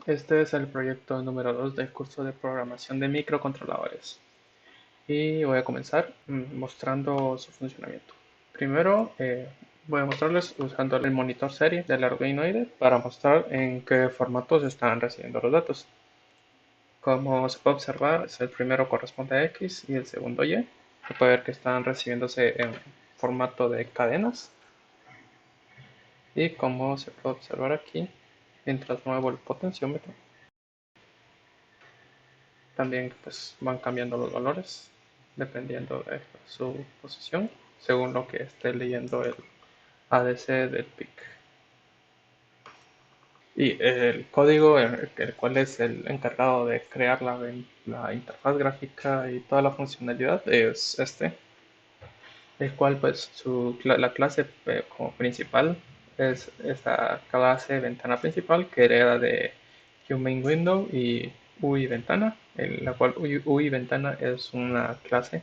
Este es el proyecto número 2 del curso de programación de microcontroladores y voy a comenzar mostrando su funcionamiento. Primero voy a mostrarles usando el monitor serie del Arduino IDE para mostrar en qué formatos están recibiendo los datos. Como se puede observar, el primero corresponde a X y el segundo Y. Se puede ver que están recibiéndose en formato de cadenas. Y como se puede observar aquí, mientras muevo el potenciómetro, también pues van cambiando los valores dependiendo de su posición según lo que esté leyendo el ADC del PIC. Y el código, el cual es el encargado de crear la interfaz gráfica y toda la funcionalidad, es este, el cual pues la clase como principal es esta clase ventana principal que hereda de QMain Window y UI ventana, en la cual UI ventana es una clase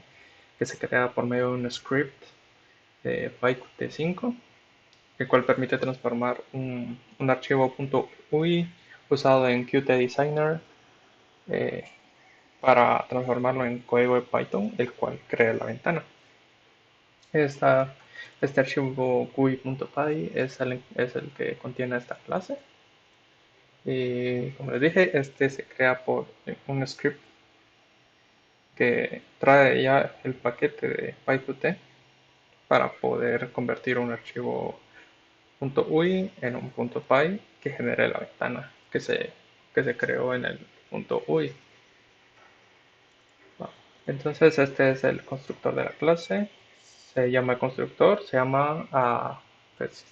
que se crea por medio de un script de PyQt5, el cual permite transformar un archivo .ui usado en Qt Designer eh, para transformarlo en código de Python, el cual crea la ventana. Esta, este archivo GUI.py es el que contiene esta clase. Y como les dije, este se crea por un script que trae ya el paquete de PyQt para poder convertir un archivo .ui en un .py que genere la ventana que se creó en el .ui. Entonces este es el constructor de la clase. Se llama el constructor, se llama pues,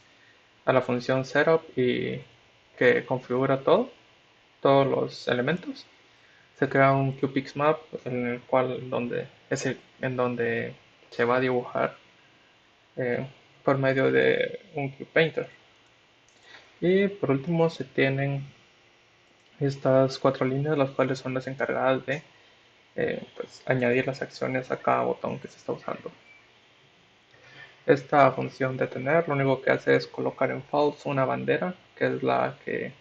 a la función setup y que configura todos los elementos. Se crea un QPixMap en el cual en donde se va a dibujar eh, por medio de un QPainter. Y por último se tienen estas cuatro líneas, las cuales son las encargadas de pues, añadir las acciones a cada botón que se está usando. Esta función detener lo único que hace es colocar en false una bandera, que es la que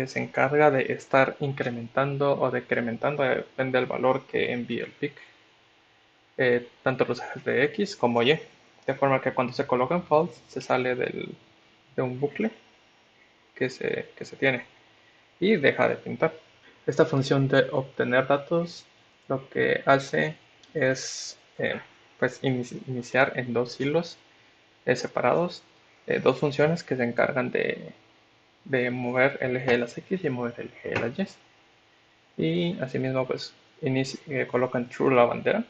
se encarga de estar incrementando o decrementando, depende del valor que envíe el PIC, tanto los ejes de X como Y, de forma que cuando se coloca en false se sale de un bucle que se tiene y deja de pintar. Esta función de obtener datos lo que hace es pues iniciar en dos hilos separados dos funciones que se encargan de mover el eje de las X y mover el eje de las Y. Y asimismo pues colocan true la bandera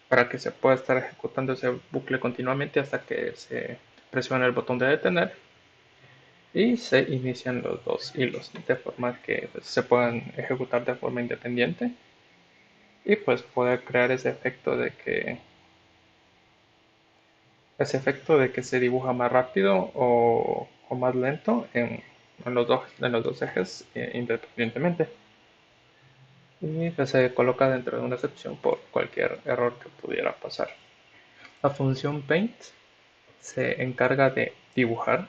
para que se pueda estar ejecutando ese bucle continuamente hasta que se presione el botón de detener y se inician los dos hilos de forma que pues, se puedan ejecutar de forma independiente y pues poder crear ese efecto de que se dibuja más rápido o más lento en los dos ejes independientemente. Y pues, se coloca dentro de una excepción por cualquier error que pudiera pasar. La función paint se encarga de dibujar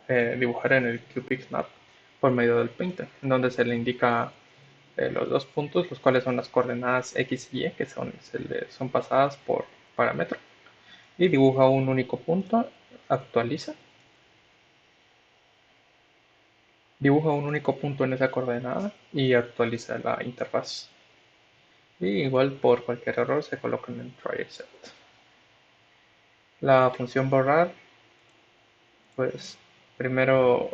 en el QPixMap por medio del painter, en donde se le indica los dos puntos, los cuales son las coordenadas X y Y, que son pasadas por parámetro, y dibuja un único punto, actualiza, dibuja un único punto en esa coordenada y actualiza la interfaz. Y igual por cualquier error se colocan en try except. La función borrar, pues primero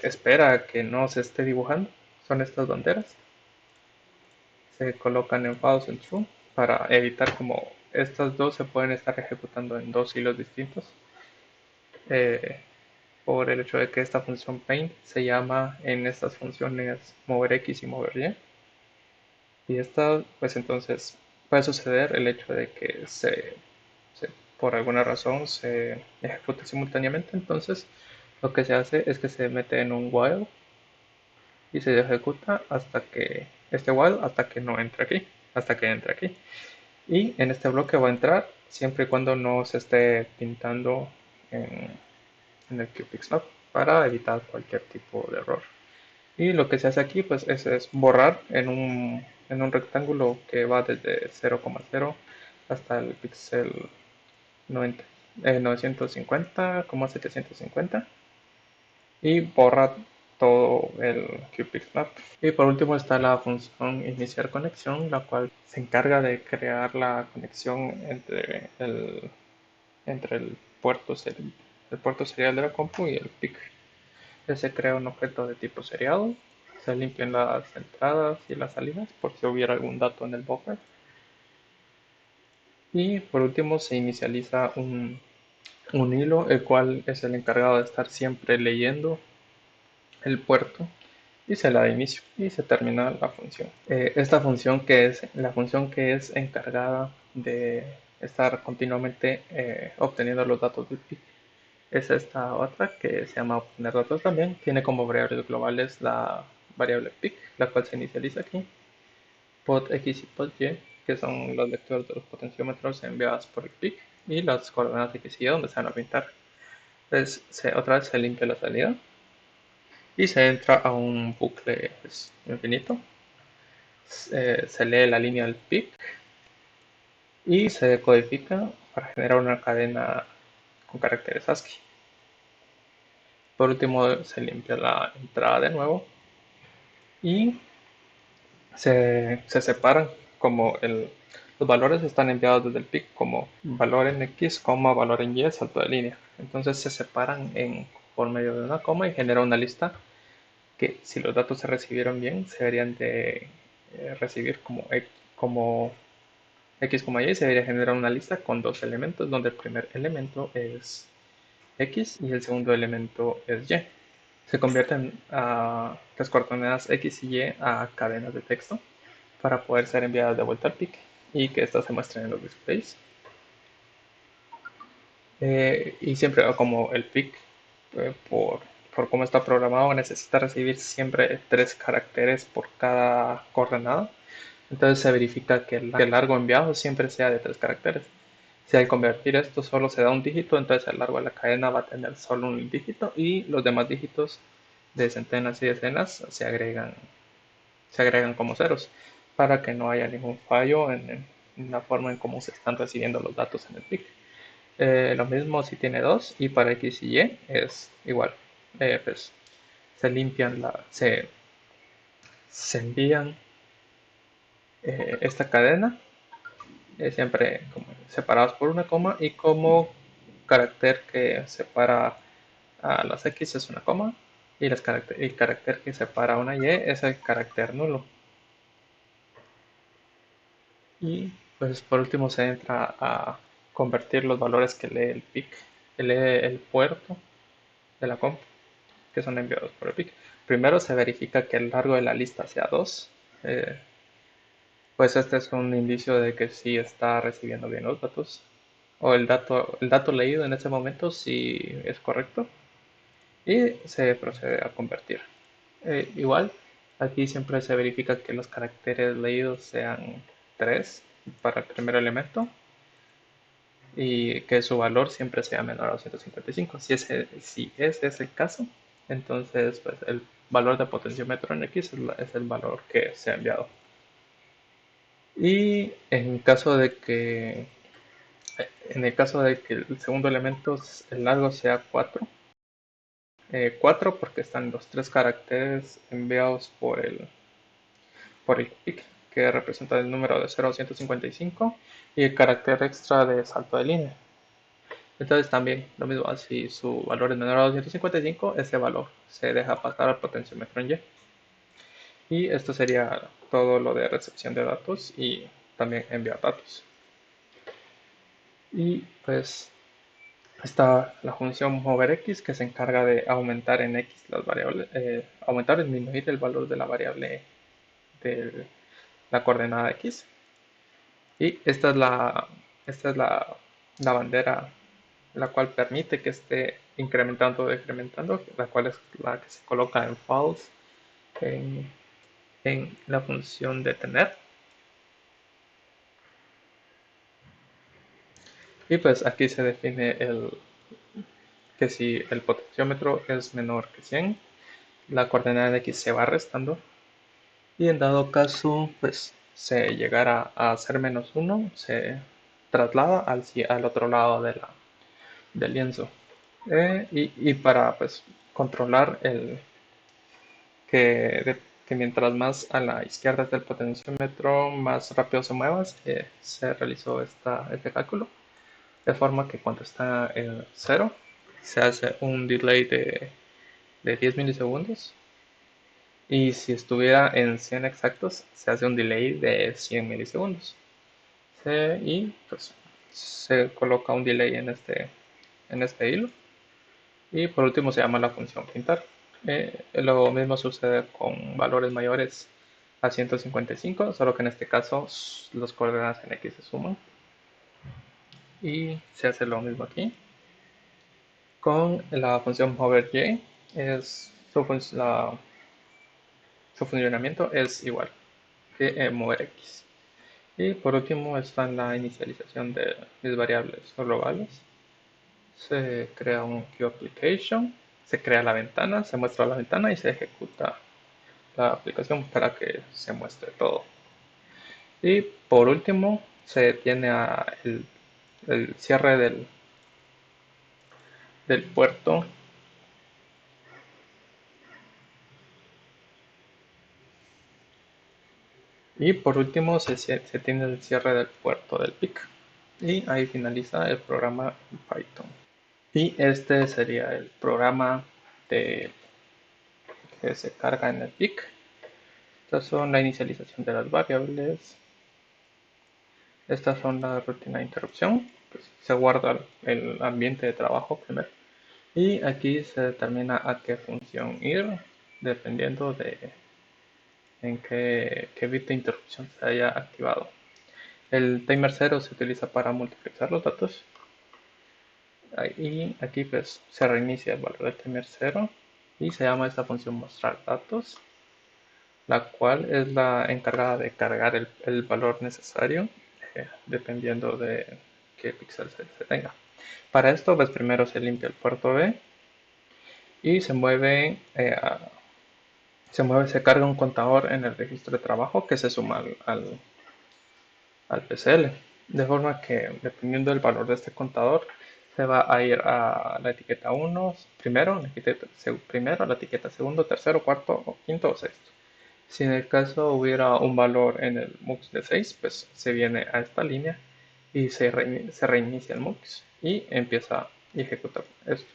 espera a que no se esté dibujando, son estas banderas. Se colocan en false en true para evitar como estas dos se pueden estar ejecutando en dos hilos distintos. Eh, por el hecho de que esta función paint se llama en estas funciones mover x y mover y esta pues entonces puede suceder el hecho de que por alguna razón se ejecute simultáneamente, entonces lo que se hace es que se mete en un while y se ejecuta hasta que este while hasta que no entre aquí, hasta que entre aquí. Y en este bloque va a entrar siempre y cuando no se esté pintando en, en el QPixMap para evitar cualquier tipo de error. Y lo que se hace aquí pues es borrar en un rectángulo que va desde 0,0 hasta el píxel 90, 950,750 y borra todo el QPixMap. Y por último está la función iniciar conexión, la cual se encarga de crear la conexión entre el puerto serial de la compu y el PIC. Se crea un objeto de tipo seriado, se limpian las entradas y las salidas por si hubiera algún dato en el buffer. Y por último se inicializa un hilo, el cual es el encargado de estar siempre leyendo el puerto y se le da inicio y se termina la función. Esta función que es la función que es encargada de estar continuamente obteniendo los datos del PIC es esta otra que se llama obtener datos también. Tiene como variables globales la variable PIC, la cual se inicializa aquí, pod x y pod y, que son los vectores de los potenciómetros enviados por el PIC, y las coordenadas x y y donde se van a pintar. Entonces, otra vez se limpia la salida y se entra a un bucle infinito. Se lee la línea del PIC y se decodifica para generar una cadena con caracteres ASCII. Por último, se limpia la entrada de nuevo y se separan como los valores están enviados desde el PIC como valor en X, valor en Y, salto de línea. Entonces se separan por medio de una coma y genera una lista que si los datos se recibieron bien, se deberían de recibir como X, Y, se debería generar una lista con dos elementos, donde el primer elemento es X y el segundo elemento es Y. Se convierten las coordenadas X y Y a cadenas de texto para poder ser enviadas de vuelta al PIC y que estas se muestren en los displays. Y siempre como el PIC, por cómo está programado, necesita recibir siempre 3 caracteres por cada coordenada. Entonces se verifica que el largo enviado siempre sea de 3 caracteres. Si al convertir esto solo se da un dígito, entonces el largo de la cadena va a tener solo un dígito y los demás dígitos de centenas y decenas se agregan como ceros para que no haya ningún fallo en la forma en cómo se están recibiendo los datos en el PIC. Lo mismo si tiene 2 y para X y Y es igual. Pues se limpian, se envían esta cadena siempre como separados por una coma y como carácter que separa a las X es una coma y el carácter que separa a una Y es el carácter nulo. Y pues por último se entra a convertir los valores que lee el PIC, que lee el puerto de la comp, que son enviados por el PIC. Primero se verifica que el largo de la lista sea 2. Pues este es un indicio de que sí está recibiendo bien los datos. O el dato leído en ese momento sí es correcto. Y se procede a convertir. Igual, aquí siempre se verifica que los caracteres leídos sean 3 para el primer elemento y que su valor siempre sea menor a 255. Si ese es el caso, entonces pues, el valor de potenciómetro en X es el valor que se ha enviado. Y en el caso de que el segundo elemento, el largo sea 4, 4 porque están los 3 caracteres enviados por el PIC, que representa el número de 0 a 155, y el carácter extra de salto de línea. Entonces también lo mismo, si su valor es menor a 255, ese valor se deja pasar al potenciómetro en Y. Y esto sería todo lo de recepción de datos y también enviar datos. Y pues está la función moverx que se encarga de aumentar en x las variables, aumentar o disminuir el valor de la variable de la coordenada x. Y esta es la bandera la cual permite que esté incrementando o decrementando, la cual es la que se coloca en false en, en la función de tener. Y pues aquí se define que si el potenciómetro es menor que 100, la coordenada de x se va restando y en dado caso pues se llegara a ser -1, se traslada al otro lado del lienzo. Y para pues controlar que mientras más a la izquierda del potenciómetro más rápido se mueva, se realizó este cálculo, de forma que cuando está en 0 se hace un delay de 10 milisegundos y si estuviera en 100 exactos se hace un delay de 100 milisegundos. Y pues se coloca un delay en este hilo. Y por último se llama la función pintar. Lo mismo sucede con valores mayores a 155, solo que en este caso los coordenadas en x se suman. Y se hace lo mismo aquí. Con la función hover_y, su funcionamiento es igual que mover x. Y por último está la inicialización de mis variables globales. Se crea un QApplication, se crea la ventana, se muestra la ventana y se ejecuta la aplicación para que se muestre todo. Y por último se tiene el cierre del puerto. Y por último se tiene el cierre del puerto del PIC. Y ahí finaliza el programa en Python. Y este sería el programa que se carga en el PIC. Estas son la inicialización de las variables. Estas son la rutina de interrupción. Pues se guarda el ambiente de trabajo primero. Y aquí se determina a qué función ir, dependiendo de en qué bit de interrupción se haya activado. El timer 0 se utiliza para multiplexar los datos. Y aquí pues se reinicia el valor del timer 0 y se llama esta función mostrar datos, la cual es la encargada de cargar el valor necesario dependiendo de qué píxel se tenga. Para esto pues primero se limpia el puerto B y se carga un contador en el registro de trabajo que se suma al PCL, de forma que dependiendo del valor de este contador se va a ir a la etiqueta 1 primero, la etiqueta segundo, tercero, cuarto, o quinto o sexto. Si en el caso hubiera un valor en el MUX de 6, pues se viene a esta línea y se reinicia el MUX y empieza a ejecutar esto.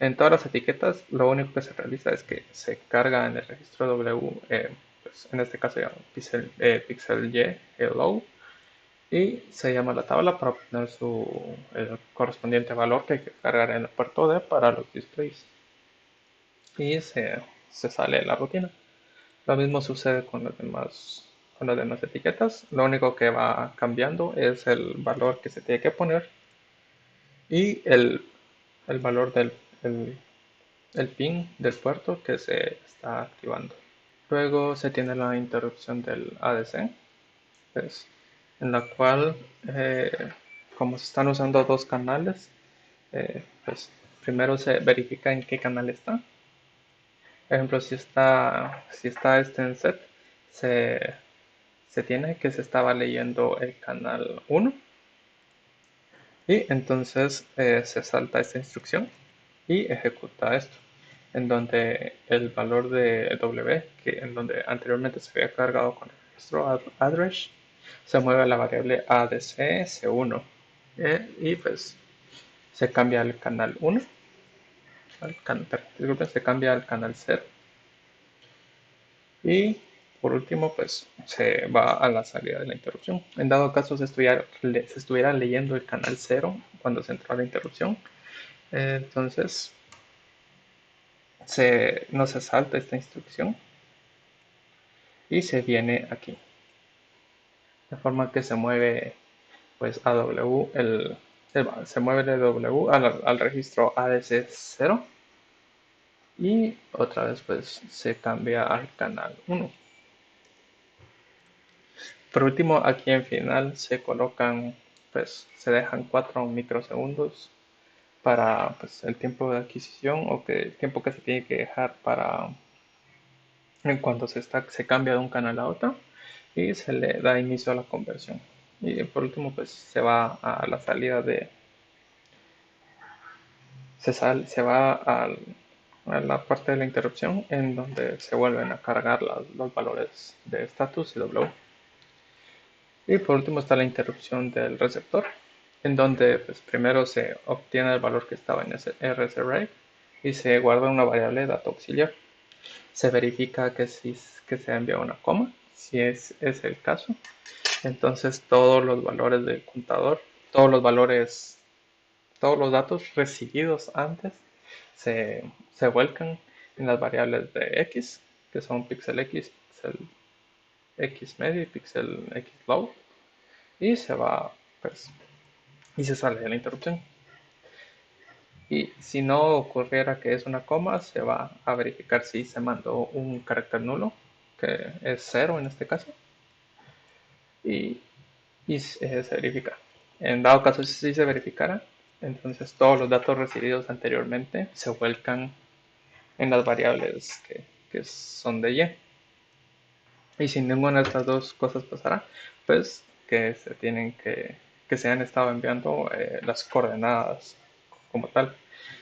En todas las etiquetas, lo único que se realiza es que se carga en el registro W, pues en este caso pixel Y hello, y se llama la tabla para obtener el correspondiente valor que hay que cargar en el puerto D para los displays. Y se sale de la rutina. Lo mismo sucede con las demás etiquetas. Lo único que va cambiando es el valor que se tiene que poner y el valor el pin del puerto que se está activando. Luego se tiene la interrupción del ADC, pues, en la cual, como se están usando dos canales, pues primero se verifica en qué canal está. Por ejemplo, si está este en set, se, se tiene que se estaba leyendo el canal 1 y entonces se salta esta instrucción y ejecuta esto, en donde el valor de W, en donde anteriormente se había cargado con el registro address, se mueve a la variable ADC C1 y pues se cambia al canal 1, disculpen, se cambia al canal 0 y por último pues se va a la salida de la interrupción. En dado caso se estuviera leyendo el canal 0 cuando se entró a la interrupción, entonces no se salta esta instrucción y se viene aquí. De forma que se mueve pues a W, se mueve de W al registro ADC 0 y otra vez pues se cambia al canal 1. Por último, aquí en final se colocan, pues se dejan 4 microsegundos para pues, el tiempo de adquisición o que el tiempo que se tiene que dejar para en cuanto se cambia de un canal a otro y se le da inicio a la conversión. Y por último, pues se va a la salida de, se va a la parte de la interrupción en donde se vuelven a cargar los valores de status y W. Y por último está la interrupción del receptor, en donde pues, primero se obtiene el valor que estaba en ese rsarray y se guarda una variable dato auxiliar. Se verifica que se envía una coma, si es el caso. Entonces todos los valores del contador, todos los valores, todos los datos recibidos antes se vuelcan en las variables de x, que son pixel x, pixel x medio y pixel x low, y se va, pues, y se sale de la interrupción. Y si no ocurriera que es una coma, se va a verificar si se mandó un carácter nulo, que es 0 en este caso, y, se verifica. En dado caso si se verificara, entonces todos los datos recibidos anteriormente se vuelcan en las variables que son de y. Y si ninguna de estas dos cosas pasará, pues que que se han estado enviando las coordenadas como tal.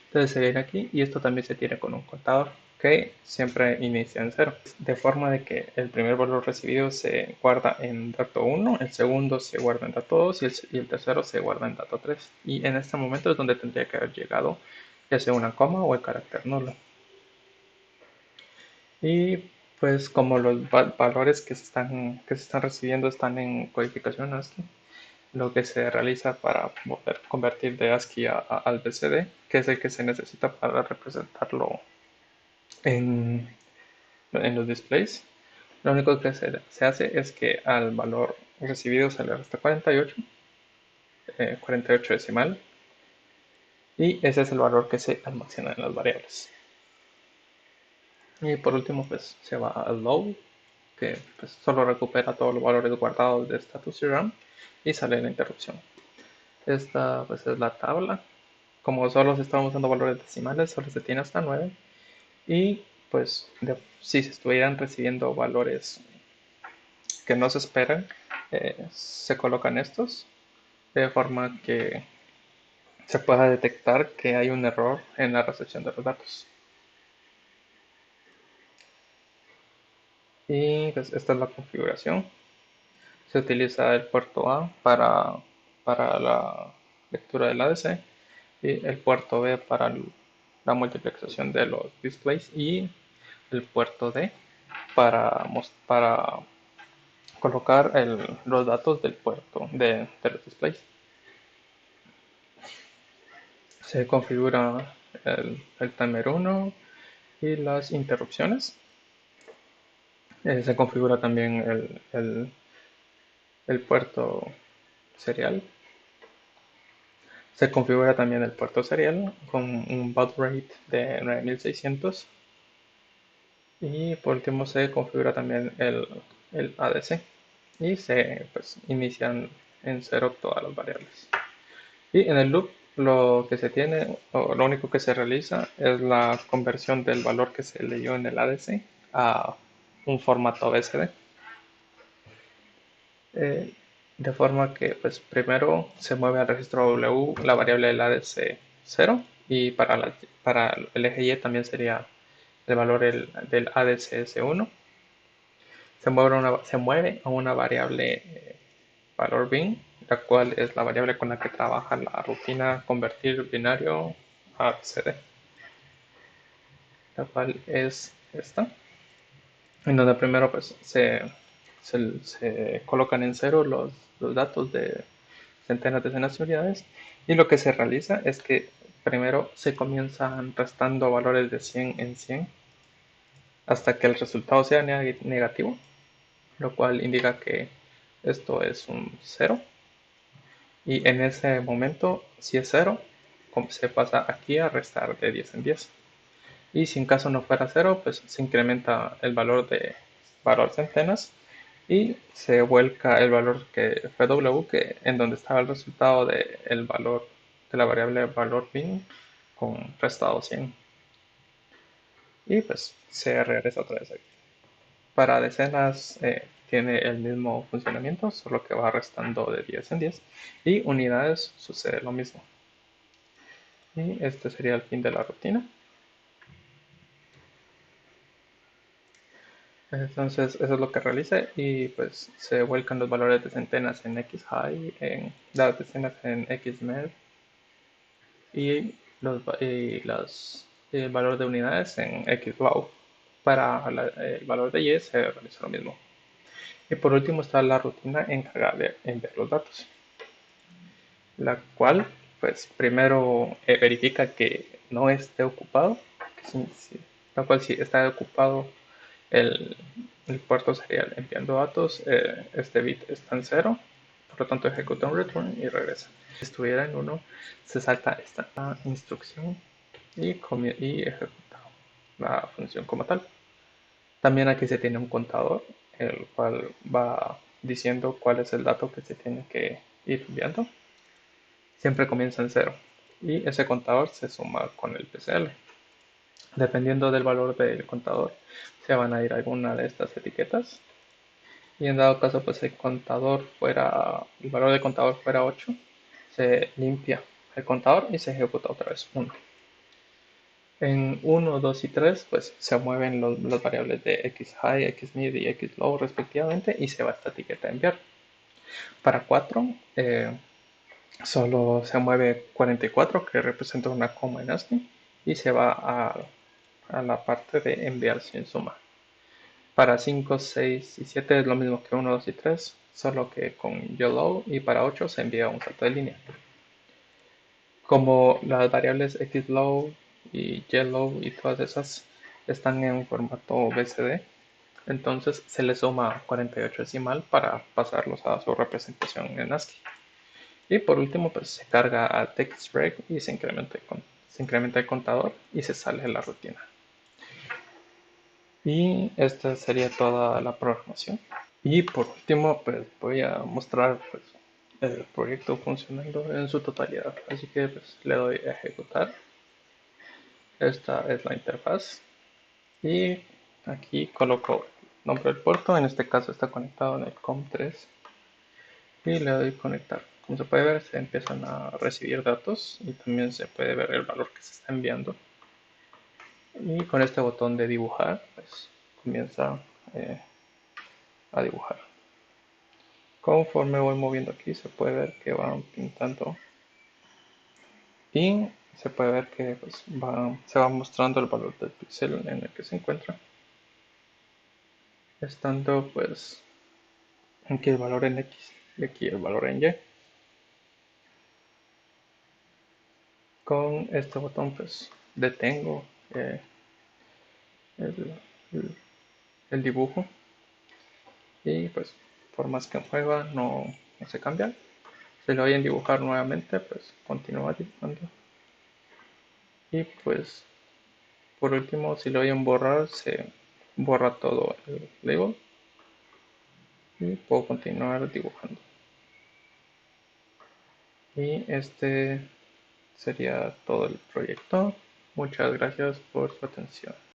Entonces se viene aquí y esto también se tiene con un contador que siempre inicia en cero. De forma de que el primer valor recibido se guarda en dato 1, el segundo se guarda en dato 2 y el tercero se guarda en dato 3. Y en este momento es donde tendría que haber llegado ya sea una coma o el carácter nulo. Y pues como los valores que se están recibiendo están en codificación ASCII, lo que se realiza para poder convertir de ASCII al BCD, que es el que se necesita para representarlo en, en los displays, lo único que se hace es que al valor recibido se le resta 48, 48 decimal, y ese es el valor que se almacena en las variables. Y por último, pues se va al low, que pues, solo recupera todos los valores guardados de status y RAM y sale la interrupción. Esta pues es la tabla. Como solo se están usando valores decimales, solo se tiene hasta 9. Y pues si se estuvieran recibiendo valores que no se esperan, se colocan estos de forma que se pueda detectar que hay un error en la recepción de los datos. Y pues esta es la configuración. Se utiliza el puerto A para la lectura del ADC y el puerto B para la multiplexación de los displays y el puerto D para colocar los datos del puerto de los displays. Se configura el timer 1 y las interrupciones. Se configura también el puerto serial. Se configura también el puerto serial con un baud rate de 9600. Y por último se configura también el ADC. Y se pues, inician en cero todas las variables. Y en el loop lo que se tiene, o lo único que se realiza es la conversión del valor que se leyó en el ADC a un formato BCD. De forma que pues primero se mueve al registro W la variable del ADC 0 y para el eje Y también sería el valor del ADCS1. Se mueve a una variable valor bin, la cual es la variable con la que trabaja la rutina convertir binario a BCD, la cual es esta, en donde primero pues se colocan en cero los datos de centenas, decenas de unidades, y lo que se realiza es que primero se comienzan restando valores de 100 en 100 hasta que el resultado sea negativo, lo cual indica que esto es un 0, y en ese momento, si es 0, se pasa aquí a restar de 10 en 10. Y si en caso no fuera 0, pues se incrementa el valor de valor centenas y se vuelca el valor que fue W, que en donde estaba el resultado del valor de la variable valor bin con restado 100 y pues se regresa otra vez aquí. Para decenas tiene el mismo funcionamiento, solo que va restando de 10 en 10 y unidades sucede lo mismo. Y este sería el fin de la rutina. Entonces eso es lo que realiza y pues se vuelcan los valores de centenas en x high, en las decenas en x med y el valor de unidades en x low. Para el valor de y se realiza lo mismo. Y por último está la rutina encargada de enviar los datos, la cual pues primero verifica que no esté ocupado, la cual si está ocupado el, el puerto serial enviando datos, este bit está en cero, por lo tanto ejecuta un return y regresa. Si estuviera en uno, se salta esta instrucción y ejecuta la función como tal. También aquí se tiene un contador, el cual va diciendo cuál es el dato que se tiene que ir enviando. Siempre comienza en cero y ese contador se suma con el PCL. Dependiendo del valor del contador, se van a ir alguna de estas etiquetas. Y en dado caso, pues el valor del contador fuera 8, se limpia el contador y se ejecuta otra vez 1. En 1, 2 y 3, pues se mueven las variables de x high, x mid y x low respectivamente y se va a esta etiqueta enviar. Para 4, solo se mueve 44, que representa una coma en ASCII, y se va a la parte de enviar sin suma. Para 5, 6 y 7 es lo mismo que 1, 2 y 3, solo que con yellow, y para 8 se envía un salto de línea. Como las variables xlow y yellow y todas esas están en formato BCD, entonces se le suma 48 decimal para pasarlos a su representación en ASCII. Y por último, pues se carga a TextReg y se incrementa el contador y se sale de la rutina. Y esta sería toda la programación. Y por último, pues voy a mostrar pues, el proyecto funcionando en su totalidad. Así que pues, le doy a ejecutar. Esta es la interfaz. Y aquí coloco el nombre del puerto. En este caso está conectado en el COM3. Y le doy conectar. Como se puede ver, se empiezan a recibir datos y también se puede ver el valor que se está enviando. Y con este botón de dibujar, pues comienza a dibujar. Conforme voy moviendo aquí, se puede ver que van pintando y se puede ver que pues, se va mostrando el valor del píxel en el que se encuentra. Estando pues aquí el valor en X y aquí el valor en Y. Con este botón pues detengo el, el- el dibujo y pues por más que mueva no se cambia. Si lo voy a dibujar nuevamente pues continúa dibujando y pues por último si lo voy a borrar se borra todo el label y puedo continuar dibujando. Y este sería todo el proyecto. Muchas gracias por su atención.